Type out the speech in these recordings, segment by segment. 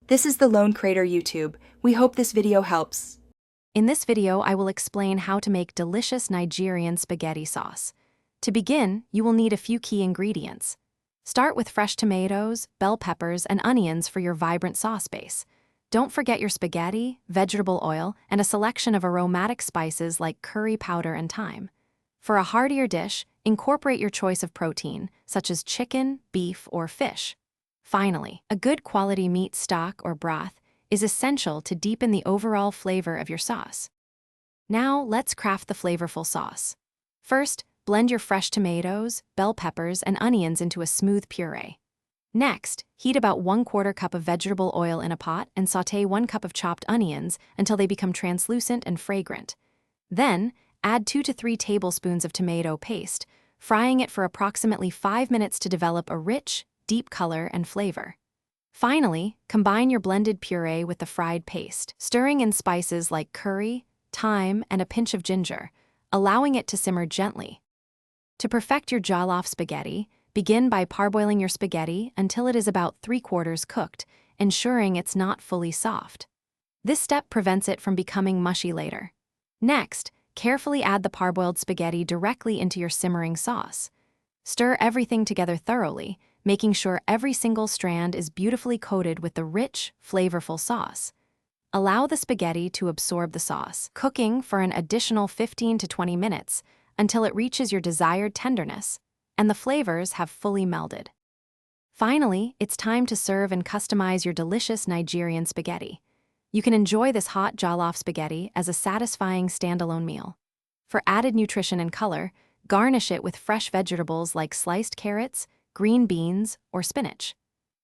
This is the Lone Crater YouTube. We hope this video helps. In this video, I will explain how to make delicious Nigerian spaghetti sauce. To begin, you will need a few key ingredients. Start with fresh tomatoes, bell peppers, and onions for your vibrant sauce base. Don't forget your spaghetti, vegetable oil, and a selection of aromatic spices like curry powder and thyme. For a heartier dish, incorporate your choice of protein, such as chicken, beef, or fish. Finally, a good quality meat stock or broth is essential to deepen the overall flavor of your sauce. Now, let's craft the flavorful sauce. First, blend your fresh tomatoes, bell peppers, and onions into a smooth puree. Next, heat about 1/4 cup of vegetable oil in a pot and sauté 1 cup of chopped onions until they become translucent and fragrant. Then, add 2 to 3 tablespoons of tomato paste, frying it for approximately 5 minutes to develop a rich, deep color and flavor. Finally, combine your blended puree with the fried paste, stirring in spices like curry, thyme, and a pinch of ginger, allowing it to simmer gently. To perfect your jollof spaghetti, begin by parboiling your spaghetti until it is about 3/4 cooked, ensuring it's not fully soft. This step prevents it from becoming mushy later. Next, carefully add the parboiled spaghetti directly into your simmering sauce. Stir everything together thoroughly, making sure every single strand is beautifully coated with the rich, flavorful sauce. Allow the spaghetti to absorb the sauce, cooking for an additional 15 to 20 minutes until it reaches your desired tenderness and the flavors have fully melded. Finally, it's time to serve and customize your delicious Nigerian spaghetti. You can enjoy this hot jollof spaghetti as a satisfying standalone meal. For added nutrition and color, garnish it with fresh vegetables like sliced carrots, green beans, or spinach.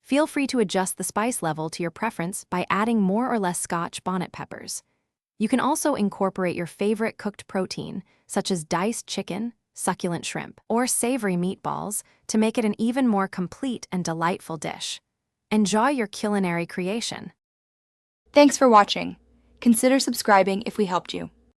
Feel free to adjust the spice level to your preference by adding more or less Scotch bonnet peppers. You can also incorporate your favorite cooked protein, such as diced chicken, succulent shrimp, or savory meatballs to make it an even more complete and delightful dish. Enjoy your culinary creation. Thanks for watching. Consider subscribing if we helped you.